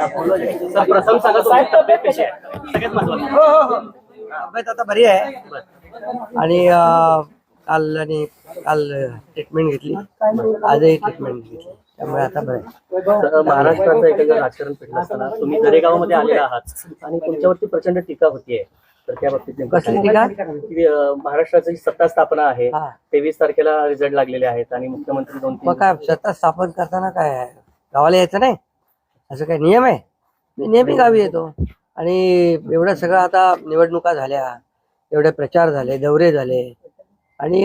प्रथम सांगा तुमची तब्येत कशी आहे सगळ्यात महत्त्वाचं. हो तब्येत आता बरी आहे. आणि काल ट्रीटमेंट घेतली, आजही ट्रीटमेंट घेतली, त्यामुळे आता बरं आहे. महाराष्ट्राचं एकंदर राजकारण पेटलं असताना तुम्ही दरेगावमध्ये आलेला आहात आणि तुमच्यावरती प्रचंड टीका होतीये. तर त्या बाबतीत कसली टीका? महाराष्ट्राची सत्ता स्थापना आहे, हा. 23 तारखेला रिझल्ट लागलेले आहेत आणि मुख्यमंत्री 2-3 मग काय सत्ता स्थापन करताना काय आहे? गावाला यायचं नाही असं काय नियम आहे? मी नेहमी गावी येतो. आणि एवढं सगळं आता निवडणुका झाल्या, एवढे प्रचार झाले, दौरे झाले आणि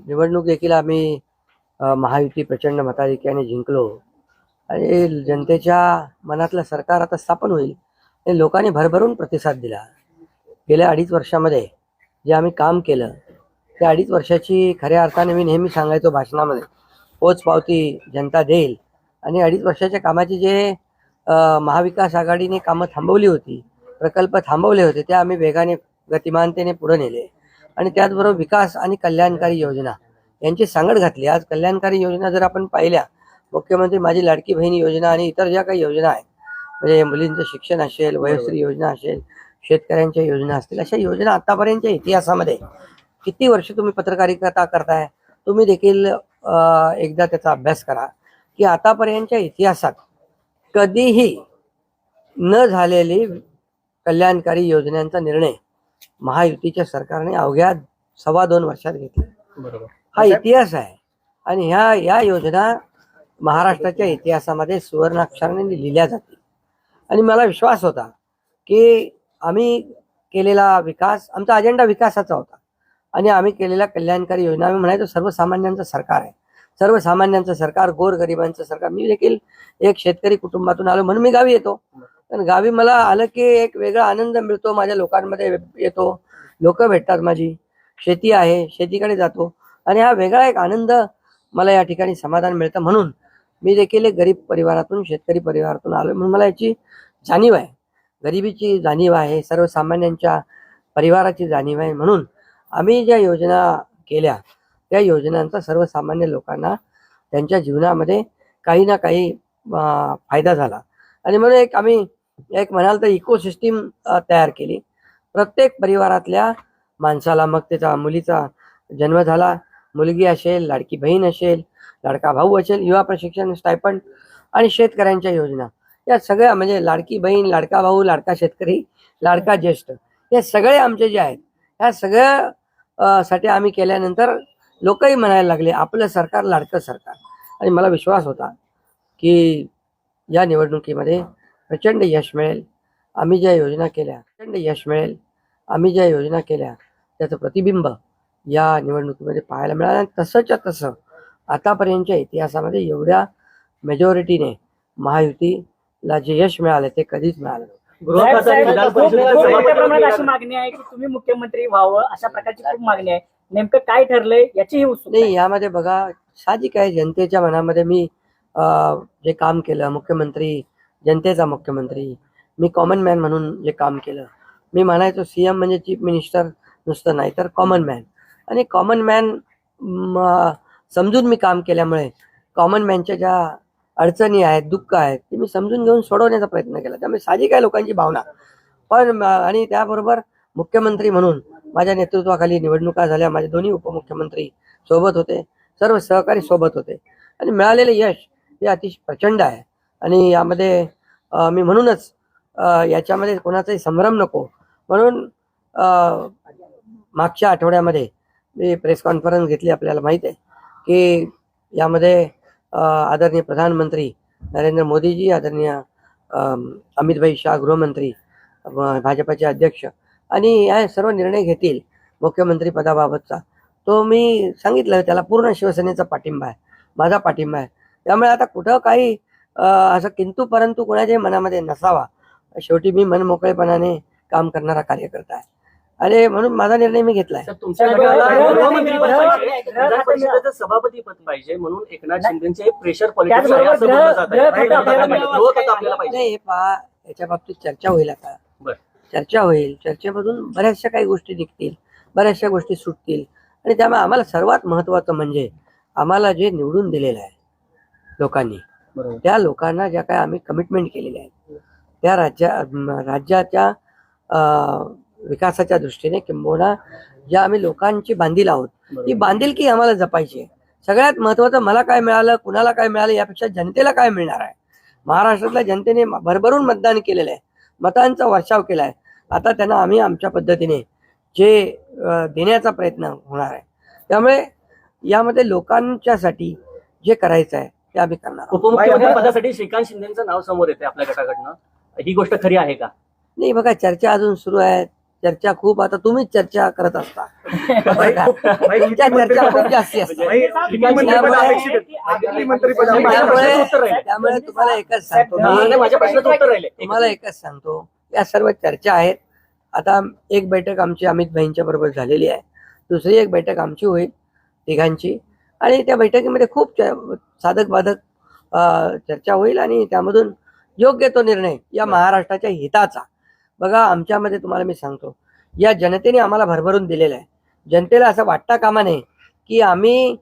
निवडणूक देखील आम्ही महायुती प्रचंड मताधिक्याने जिंकलो आणि जनतेच्या मनातलं सरकार आता स्थापन होईल आणि लोकांनी भरभरून प्रतिसाद दिला. गेल्या 2.5 वर्षामध्ये जे आम्ही काम केलं त्या 2.5 वर्षाची खऱ्या अर्थाने मी नेहमी सांगायचो भाषणामध्ये, पोचपावती जनता देईल. आणि 2.5 वर्षाच्या कामाची जे महाविकास आघाडीने कामं थांबवली होती, प्रकल्प थांबवले होते, ते आम्ही वेगाने गतिमानतेने पुढे नेले आणि त्याचबरोबर विकास आणि कल्याणकारी योजना यांची सांगड घातली. आज कल्याणकारी योजना जर आपण पाहिल्या, मुख्यमंत्री माझी लाडकी बहीण योजना आणि इतर ज्या काही योजना आहेत, म्हणजे मुलींचं शिक्षण असेल, वयोश्री योजना असेल, शेतकऱ्यांच्या योजना असतील, अशा योजना आतापर्यंतच्या इतिहासामध्ये किती वर्ष तुम्ही पत्रकारिता करताय, तुम्ही देखील एकदा त्याचा अभ्यास करा की आतापर्यंतच्या इतिहासात कधीही न झालेली कल्याणकारी योजनांचा निर्णय महायुतीच्या सरकारने अवघ्या 2.25 वर्षात घेतला. बरोबर, हा इतिहास आहे आणि या योजना महाराष्ट्राच्या इतिहासामध्ये सुवर्णाक्षराने लिहिल्या जातील. आणि मला विश्वास होता की आम्ही केलेला विकास, आमचा अजेंडा विकासाचा होता आणि आम्ही केलेल्या कल्याणकारी योजना, आम्ही म्हणायचो सर्वसामान्यांचं सरकार आहे, सर्वसामान्यांचं सरकार, गोरगरिबांचं सरकार. मी देखील एक शेतकरी कुटुंबातून आलो म्हणून मी गावी येतो. पण गावी मला आलं की एक वेगळा आनंद मिळतो, माझ्या लोकांमध्ये येतो, लोक भेटतात, माझी शेती आहे, शेतीकडे जातो आणि हा वेगळा एक आनंद मला या ठिकाणी समाधान मिळतं. म्हणून मी देखील एक गरीब परिवारातून, शेतकरी परिवारातून आलो म्हणून मला याची जाणीव आहे, गरिबीची जाणीव आहे, सर्वसामान्यांच्या परिवाराची जाणीव आहे. म्हणून आम्ही ज्या योजना केल्या त्या योजनांचा सर्वसामान्य लोकांना त्यांच्या जीवनामध्ये काही ना काही फायदा झाला. आणि म्हणून आम्ही म्हणाल तर इकोसिस्टीम तयार केली. प्रत्येक परिवारातल्या माणसाला, मग त्याचा मुलीचा जन्म झाला, मुलगी असेल, लाडकी बहीण असेल, लाडका भाऊ असेल, युवा प्रशिक्षण स्टायपंड आणि शेतकऱ्यांच्या योजना, या सगळ्या म्हणजे लाडकी बहीण, लाडका भाऊ, लाडका शेतकरी, लाडका ज्येष्ठ, हे सगळे आमचे जे आहेत, ह्या सगळ्या साठी आम्ही केल्यानंतर लोकही म्हणायला लागले आपलं सरकार लाडकं सरकार. आणि मला विश्वास होता की या निवडणुकीमध्ये प्रचंड यश मिळेल. आम्ही ज्या योजना केल्या प्रचंड यश मिळेल. आम्ही ज्या योजना केल्या त्याचं प्रतिबिंब या निवडणुकीमध्ये पाहायला मिळालं. आणि तसंच्या तसं आतापर्यंतच्या इतिहासामध्ये एवढ्या मेजॉरिटीने महायुतीला जे यश मिळालं ते कधीच मिळालं नव्हतं. अशी मागणी आहे की तुम्ही मुख्यमंत्री व्हावं, अशा प्रकारची खूप मागणी आहे. नेमकं काय ठरलंय याचीही उत्सुकता नाही. यामध्ये बघा, साहजिक आहे, जनतेच्या मनामध्ये मी जे काम केलं, मुख्यमंत्री, जनतेचा मुख्यमंत्री, मी कॉमन मॅन म्हणून जे काम केलं, मी म्हणायचो CM म्हणजे चीफ मिनिस्टर नुसतं नाही तर कॉमन मॅन. आणि कॉमन मॅन समजून मी काम केल्यामुळे कॉमन मॅनच्या ज्या अडचणी आहेत, दुःख आहेत, ते मी समजून घेऊन सोडवण्याचा प्रयत्न केला. त्यामुळे साहजिक आहे लोकांची भावना. पण आणि त्याबरोबर मुख्यमंत्री म्हणून माझ्या नेतृत्वाखाली निवडणुका झाल्या, माझे दोन्ही उपमुख्यमंत्री सोबत होते, सर्व सहकारी सोबत होते आणि मिळालेले यश हे अतिशय प्रचंड आहे. आणि यामध्ये मी म्हणूनच याच्यामध्ये कोणाचाही संभ्रम नको म्हणून मागच्या आठवड्यामध्ये मी प्रेस कॉन्फरन्स घेतली. आपल्याला माहीत आहे की यामध्ये आदरणीय प्रधानमंत्री नरेंद्र मोदीजी, आदरणीय अमित शाह गृहमंत्री, भाजपाचे अध्यक्ष, आणि या सर्व निर्णय घेतील मुख्यमंत्री पदाबाबतचा. तो मी सांगितलं, त्याला पूर्ण शिवसेनेचा पाठिंबा आहे, माझा पाठिंबा आहे. त्यामुळे आता कुठं काही असं किंतु परंतु कोणाच्याही मनामध्ये नसावा. शेवटी मी मनमोकळेपणाने काम करणारा कार्यकर्ता आहे आणि म्हणून माझा निर्णय मी घेतलाय. सभापती पद पाहिजे म्हणून एकनाथ शिंदेचे प्रेशर पॉलिटिक्स आहे असं बोललं जातं. नाही, पहा, याच्या बाबतीत चर्चा होईल. आता चर्चा होईल, चर्चेमधून बऱ्याचशा काही गोष्टी निघतील, बऱ्याचशा गोष्टी सुटतील. आणि त्यामुळे आम्हाला सर्वात महत्त्वाचं म्हणजे आम्हाला जे निवडून दिलेलं आहे लोकांनी, बरोबर. त्या लोकांना ज्या काय आम्ही कमिटमेंट केलेल्या आहेत त्या राज्याच्या विकासाच्या दृष्टीने किंबहुना ज्या आम्ही लोकांची बांधील आहोत ही बांधिलकी आम्हाला जपायची आहे. सगळ्यात महत्वाचं मला काय मिळालं, कुणाला काय मिळालं यापेक्षा जनतेला काय मिळणार आहे. महाराष्ट्रातल्या जनतेने भरभरून मतदान केलेलं आहे, मतांचा वर्षाव केला आहे. आता त्यांना आम्ही आमच्या पद्धतीने जे देण्याचा प्रयत्न होणार आहे. त्यामुळे यामध्ये लोकांच्यासाठी जे करायचं आहे ते आम्ही करणार आहोत. उपमुख्यमंत्री पदासाठी श्रीकांत शिंदेचं नाव समोर येते आपल्या गटाकडनं, ही गोष्ट खरी आहे का? नाही बघा, चर्चा अजून सुरू आहे. चर्चा खूप, आता तुम्हीच चर्चा करत असता. तुमच्या चर्चा खूप जास्ती असतात. त्यामुळे तुम्हाला एकच सांगतो माझ्या प्रश्नाचं उत्तर राहिले. तुम्हाला एकच सांगतो, या सर्व चर्चा आहेत. आता एक बैठक आमची अमित भाईंच्या बरोबर झालेली आहे, दुसरी एक बैठक आमची होईल तिघांची, आणि त्या बैठकीमध्ये खूप साधक बाधक चर्चा होईल आणि त्यामधून योग्य तो निर्णय या महाराष्ट्राच्या हिताचा. बघा, आमच्यामध्ये तुम्हाला मी सांगतो, या जनतेने आम्हाला भरभरून दिलेलं आहे. जनतेला असं वाटता कामा नये की आम्ही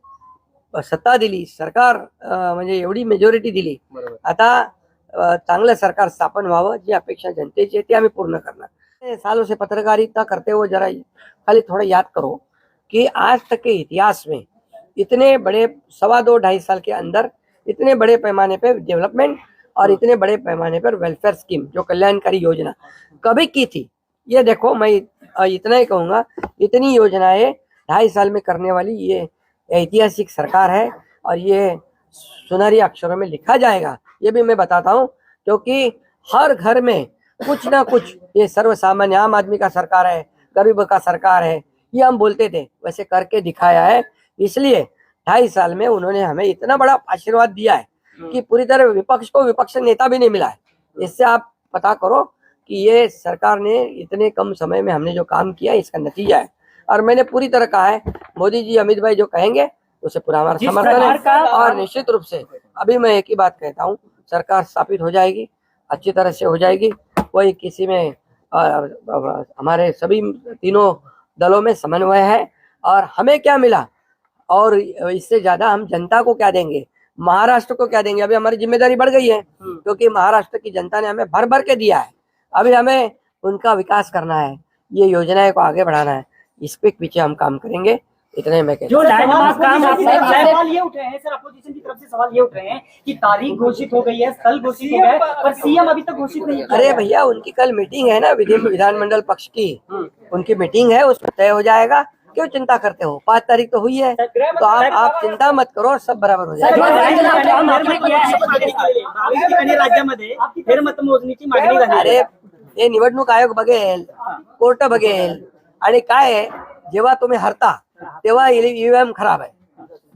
सत्ता दिली, सरकार म्हणजे एवढी मेजॉरिटी दिली, आता चांगलं सरकार स्थापन व्हावं, जी अपेक्षा जनतेची आहे ती आम्ही पूर्ण करणार. सालों से पत्रकारिता करते हुए जरा खाली थोड़ा याद करो कि आज तक के इतिहास में इतने बड़े 2.5 साल के अंदर इतने बड़े पैमाने पर डेवलपमेंट और इतने बड़े पैमाने पर वेलफेयर स्कीम, जो कल्याणकारी योजना कभी की थी, ये देखो, मैं इतना ही कहूँगा, इतनी योजनाएं 2.5 साल में करने वाली ये ऐतिहासिक सरकार है और ये सुनहरी अक्षरों में लिखा जाएगा, ये भी मैं बताता हूँ, क्योंकि हर घर में कुछ ना कुछ, ये सर्वसामान्य आम आदमी का सरकार है, गरीब का सरकार है, ये हम बोलते थे, वैसे करके दिखाया है. इसलिए 2.5 साल में उन्होंने हमें इतना बड़ा आशीर्वाद दिया है कि पूरी तरह विपक्ष को विपक्ष नेता भी नहीं मिला है. इससे आप पता करो कि ये सरकार ने इतने कम समय में हमने जो काम किया इसका नतीजा है. और मैंने पूरी तरह कहा है, मोदी जी, अमित भाई जो कहेंगे उसे पूरा हमारा समर्थन है. और निश्चित रूप से अभी मैं एक ही बात कहता हूँ, सरकार स्थापित हो जाएगी, अच्छी तरह से हो जाएगी. कोई किसी में हमारे सभी तीनों दलों में समन्वय है. और हमें क्या मिला और इससे ज्यादा हम जनता को क्या देंगे, महाराष्ट्र को क्या देंगे. अभी हमारी जिम्मेदारी बढ़ गई है, क्योंकि महाराष्ट्र की जनता ने हमें भर भर के दिया है. अभी हमें उनका विकास करना है, ये योजनाएं को आगे बढ़ाना है. इस पे पीछे हम काम करेंगे. इतने में जो सवाल ये उठ रहे हैं सर, अपोजिशन की तरफ से सवाल ये उठ रहे हैं कि तारीख घोषित हो गई है, स्थल घोषित हो गया, पर सीएम अभी तक घोषित नहीं. अरे भैया, उनकी कल मीटिंग है ना, विधानमंडल पक्ष की उनकी मीटिंग है, उसमें तय हो जाएगा. क्यों चिंता करते हो, 5 तारीख तो हुई है, तो आप चिंता मत करो, सब बराबर हो जाएगा. राज्यामध्ये फेरमतमोजणीची मागणी झाली. अरे, हे निवडणूक आयोग बघेल, कोर्ट बघेल. आणि काय आहे, जेव्हा तुम्ही हरता तेव्हा ईव्हीएम खराब आहे,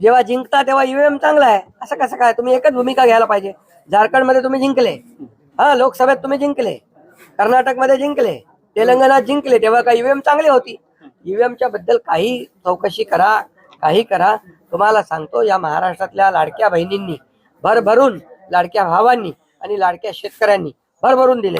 जेव्हा जिंकता तेव्हा ईव्हीएम चांगला आहे. असं कसं काय, तुम्ही एकच भूमिका घ्यायला पाहिजे. झारखंडमध्ये तुम्ही जिंकले, हा, लोकसभेत तुम्ही जिंकले, कर्नाटकमध्ये जिंकले, तेलंगणात जिंकले, तेव्हा काय ईव्हीएम चांगली होती. ईव्हीएमच्या बद्दल काही चौकशी करा, काही करा. तुम्हाला सांगतो, या महाराष्ट्रातल्या लाडक्या बहिणींनी भरभरून, लाडक्या भावांनी आणि लाडक्या शेतकऱ्यांनी भरभरून दिले.